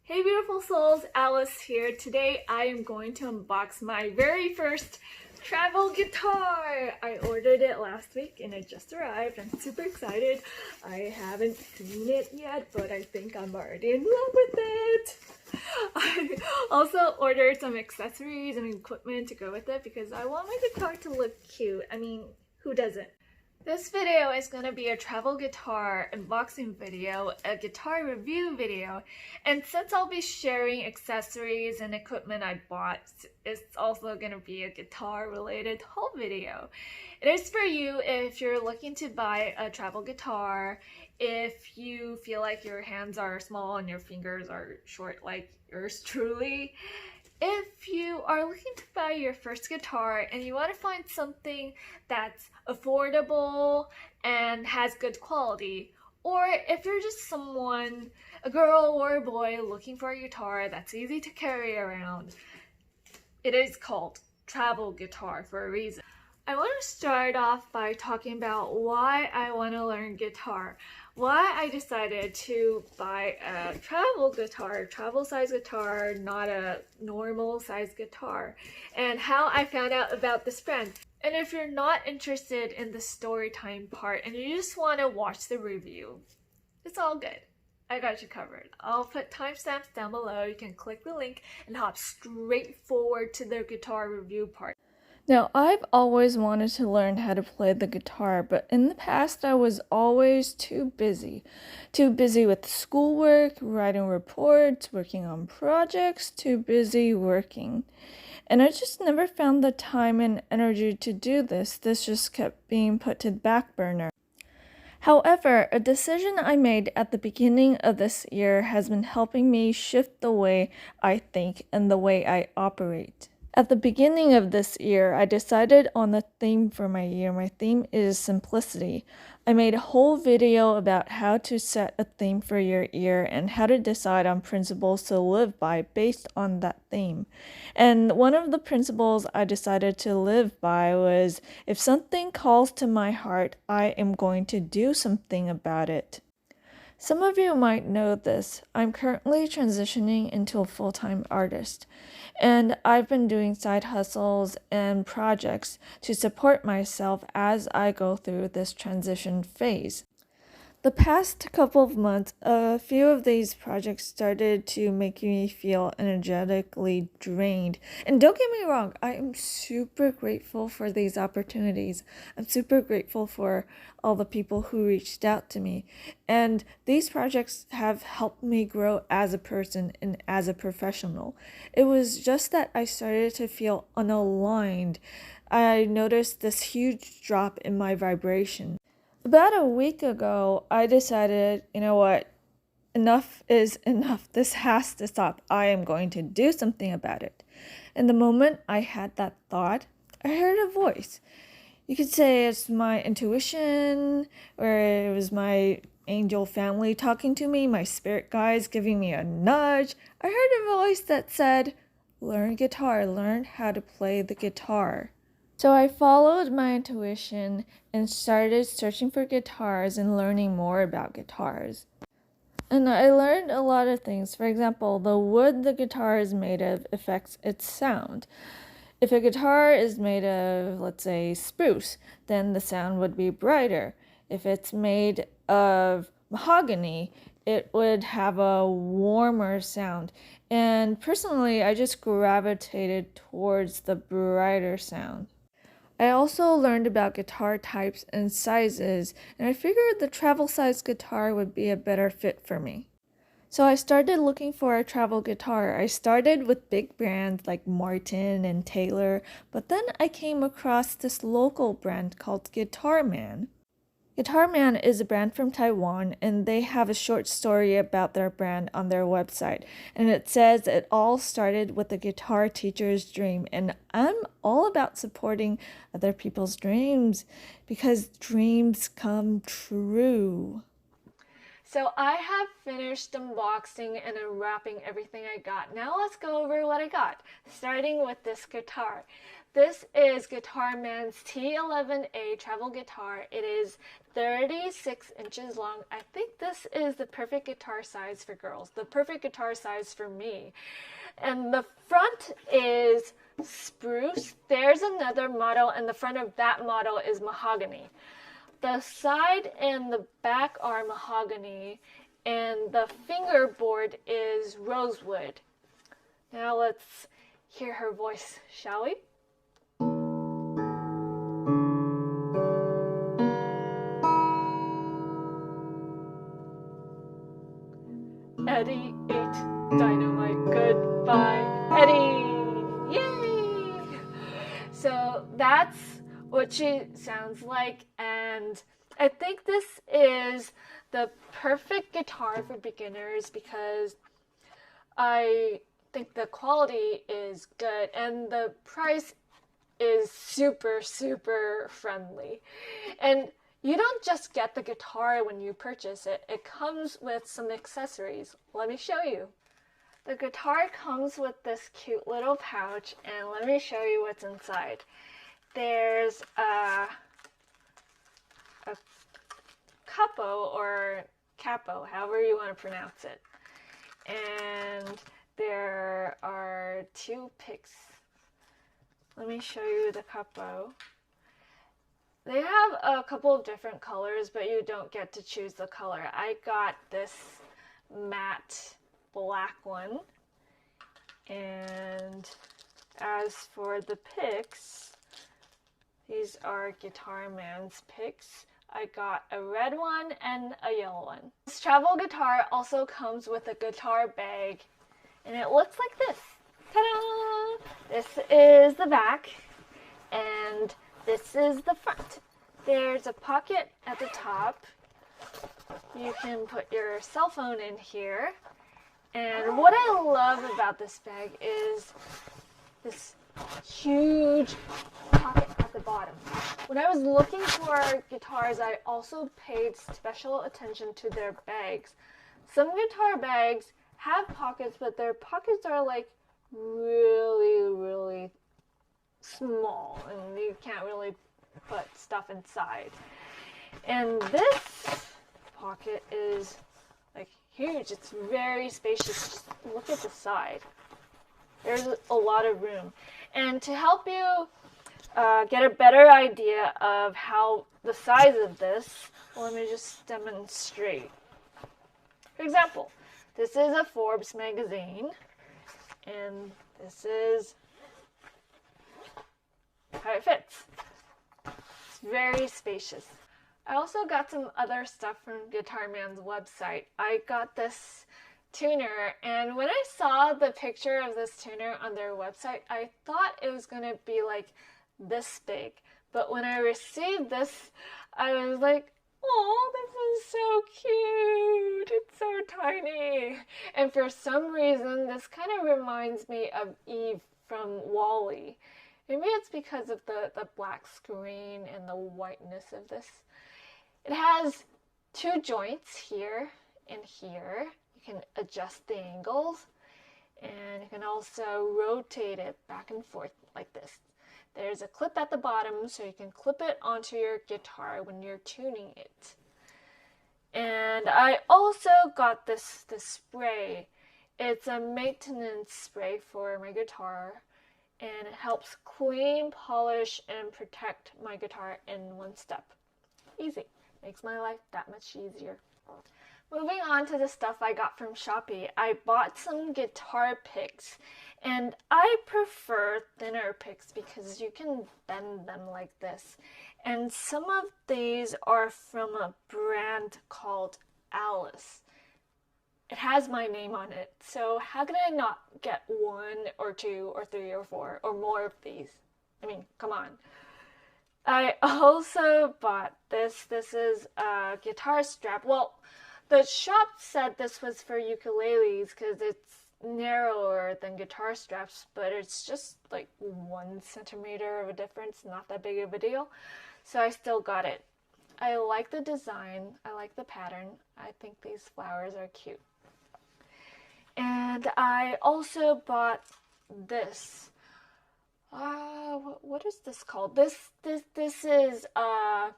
Hey beautiful souls, Alice here. Today I am going to unbox my very first travel guitar. I ordered it last week and it just arrived. I'm super excited. I haven't seen it yet, but I think I'm already in love with it. I also ordered some accessories and equipment to go with it because I want my guitar to look cute. I mean, who doesn't? This video is going to be a travel guitar unboxing video, a guitar review video, and since I'll be sharing accessories and equipment I bought, it's also going to be a guitar related haul video. It is for you if you're looking to buy a travel guitar, if you feel like your hands are small and your fingers are short like yours truly. If you are looking to buy your first guitar and you want to find something that's affordable and has good quality, or if you're just someone, a girl or a boy looking for a guitar that's easy to carry around, it is called travel guitar for a reason. I want to start off by talking about why I want to learn guitar. Why I decided to buy a travel guitar, travel size guitar, not a normal size guitar, and how I found out about this brand. And if you're not interested in the story time part and you just want to watch the review, it's all good. I got you covered. I'll put timestamps down below. You can click the link and hop straight forward to the guitar review part. Now, I've always wanted to learn how to play the guitar, but in the past I was always too busy. Too busy with schoolwork, writing reports, working on projects, too busy working. And I just never found the time and energy to do this. This just kept being put to the back burner. However, a decision I made at the beginning of this year has been helping me shift the way I think and the way I operate. At the beginning of this year, I decided on the theme for my year. My theme is simplicity. I made a whole video about how to set a theme for your year and how to decide on principles to live by based on that theme. And one of the principles I decided to live by was, if something calls to my heart, I am going to do something about it. Some of you might know this. I'm currently transitioning into a full-time artist, and I've been doing side hustles and projects to support myself as I go through this transition phase. The past couple of months, a few of these projects started to make me feel energetically drained. And don't get me wrong, I am super grateful for these opportunities. I'm super grateful for all the people who reached out to me. And these projects have helped me grow as a person and as a professional. It was just that I started to feel unaligned. I noticed this huge drop in my vibration. About a week ago, I decided, you know what, enough is enough. This has to stop. I am going to do something about it. And the moment I had that thought, I heard a voice. You could say it's my intuition, or it was my angel family talking to me, my spirit guides giving me a nudge. I heard a voice that said, learn guitar, learn how to play the guitar. So I followed my intuition and started searching for guitars and learning more about guitars. And I learned a lot of things. For example, the wood the guitar is made of affects its sound. If a guitar is made of, let's say, spruce, then the sound would be brighter. If it's made of mahogany, it would have a warmer sound. And personally, I just gravitated towards the brighter sound. I also learned about guitar types and sizes, and I figured the travel size guitar would be a better fit for me. So I started looking for a travel guitar. I started with big brands like Martin and Taylor, but then I came across this local brand called Guitarman. Guitarman is a brand from Taiwan, and they have a short story about their brand on their website. And it says it all started with a guitar teacher's dream. And I'm all about supporting other people's dreams because dreams come true. So I have finished unboxing and unwrapping everything I got. Now let's go over what I got, starting with this guitar. This is Guitarman's T-11A travel guitar. It is 36 inches long. I think this is the perfect guitar size for girls, the perfect guitar size for me. And the front is spruce. There's another model, and the front of that model is mahogany. The side and the back are mahogany, and the fingerboard is rosewood. Now let's hear her voice, shall we? Eddie ate dynamite. Goodbye, Eddie! Yay! So that's what she sounds like, and I think this is the perfect guitar for beginners because I think the quality is good and the price is super friendly. And you don't just get the guitar when you purchase it. It comes with some accessories. Let me show you. The guitar comes with this cute little pouch, and let me show you what's inside. There's a capo or capo, however you want to pronounce it. And there are 2 picks. Let me show you the capo. They have a couple of different colors, but you don't get to choose the color. I got this matte black one. And as for the picks, these are Guitarman's picks. I got a red one and a yellow one. This travel guitar also comes with a guitar bag, and it looks like this. Ta-da! This is the back, and this is the front. There's a pocket at the top. You can put your cell phone in here. And what I love about this bag is this huge pocket at the bottom. When I was looking for guitars, I also paid special attention to their bags. Some guitar bags have pockets, but their pockets are like really small, and you can't really put stuff inside. And this pocket is like huge. It's very spacious. Just look at the side. There's a lot of room. And to help you get a better idea of how the size of this, let me just demonstrate. For example, this is a Forbes magazine, and this is how it fits. It's very spacious. I also got some other stuff from Guitarman's website. I got this tuner, and when I saw the picture of this tuner on their website, I thought it was going to be like this big. But when I received this, I was like, oh, this is so cute. It's so tiny. And for some reason, this kind of reminds me of Eve from WALL-E. Maybe it's because of the black screen and the whiteness of this. It has 2 joints here and here. You can adjust the angles, and you can also rotate it back and forth like this. There's a clip at the bottom, so you can clip it onto your guitar when you're tuning it. And I also got this spray. It's a maintenance spray for my guitar, and it helps clean, polish, and protect my guitar in one step. Easy. Makes my life that much easier. Moving on to the stuff I got from Shopee, I bought some guitar picks, and I prefer thinner picks because you can bend them like this. And some of these are from a brand called Alice. It has my name on it, so how can I not get 1 or 2 or 3 or 4 or more of these? I mean, come on. I also bought this. This is a guitar strap. Well, the shop said this was for ukuleles because it's narrower than guitar straps, but it's just like 1 centimeter of a difference, not that big of a deal. So I still got it. I like the design. I like the pattern. I think these flowers are cute. And I also bought this. What is this called? This is a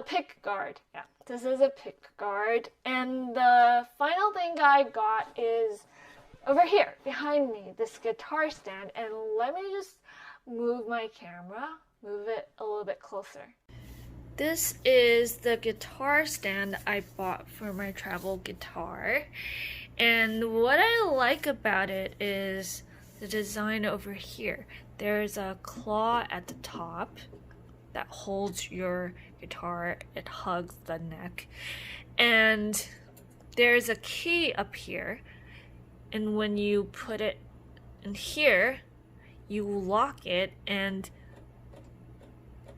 pick guard. Yeah, this is a pick guard. And the final thing I got is over here behind me, this guitar stand. And let me just move my camera, move it a little bit closer. This is the guitar stand I bought for my travel guitar. And what I like about it is the design over here. There's a claw at the top that holds your guitar. It hugs the neck. And there's a key up here. And when you put it in here, you lock it and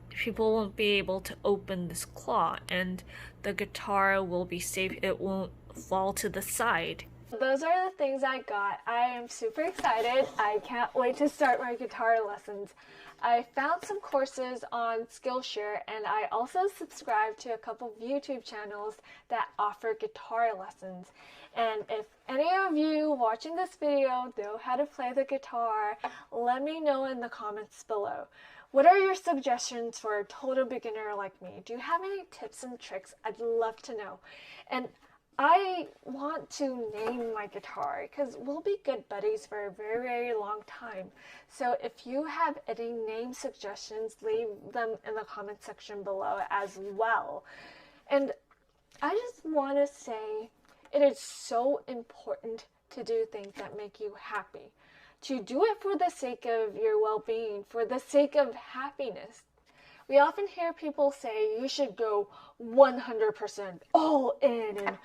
people won't be able to open this claw and the guitar will be safe. It won't fall to the side. Those are the things I got. I am super excited. I can't wait to start my guitar lessons. I found some courses on Skillshare and I also subscribe to a couple of YouTube channels that offer guitar lessons. And if any of you watching this video know how to play the guitar, let me know in the comments below. What are your suggestions for a total beginner like me? Do you have any tips and tricks? I'd love to know. And I want to name my guitar because we'll be good buddies for a very, very long time. So if you have any name suggestions, leave them in the comment section below as well. And I just want to say it is so important to do things that make you happy. To do it for the sake of your well-being, for the sake of happiness. We often hear people say you should go 100% all in and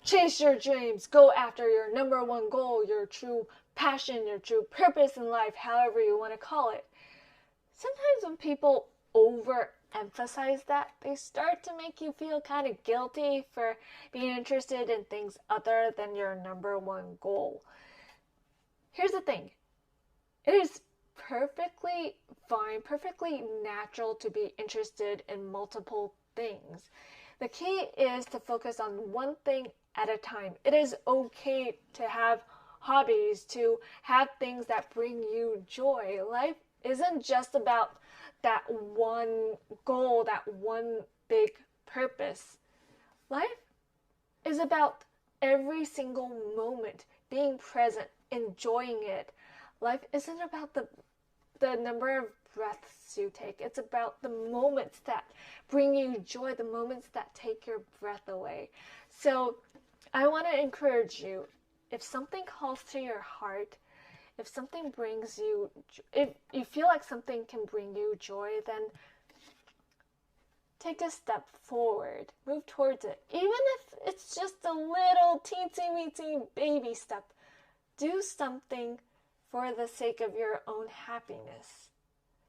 chase your dreams, go after your number one goal, your true passion, your true purpose in life, however you want to call it. Sometimes when people overemphasize that, they start to make you feel kind of guilty for being interested in things other than your number one goal. Here's the thing. It is perfectly fine, perfectly natural to be interested in multiple things. The key is to focus on one thing at a time. It is okay to have hobbies, to have things that bring you joy. Life isn't just about that one goal, that one big purpose. Life is about every single moment, being present, enjoying it. Life isn't about the number of breaths you take. It's about the moments that bring you joy, the moments that take your breath away. So I want to encourage you, if something calls to your heart, if something brings you, if you feel like something can bring you joy, then take a step forward, move towards it. Even if it's just a little teensy-weensy baby step, do something for the sake of your own happiness.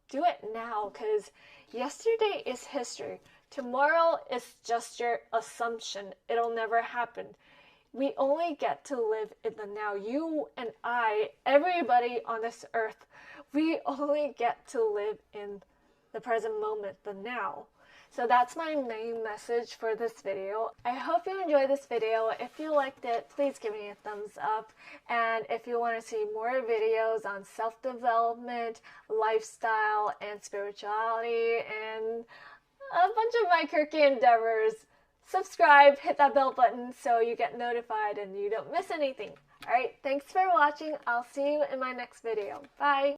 Do it now, because yesterday is history. Tomorrow is just your assumption. It'll never happen. We only get to live in the now. You and I, everybody on this earth, we only get to live in the present moment, the now. So that's my main message for this video. I hope you enjoyed this video. If you liked it, please give me a thumbs up. And if you want to see more videos on self-development, lifestyle, and spirituality, and a bunch of my quirky endeavors, subscribe, hit that bell button so you get notified and you don't miss anything. Alright, thanks for watching. I'll see you in my next video. Bye!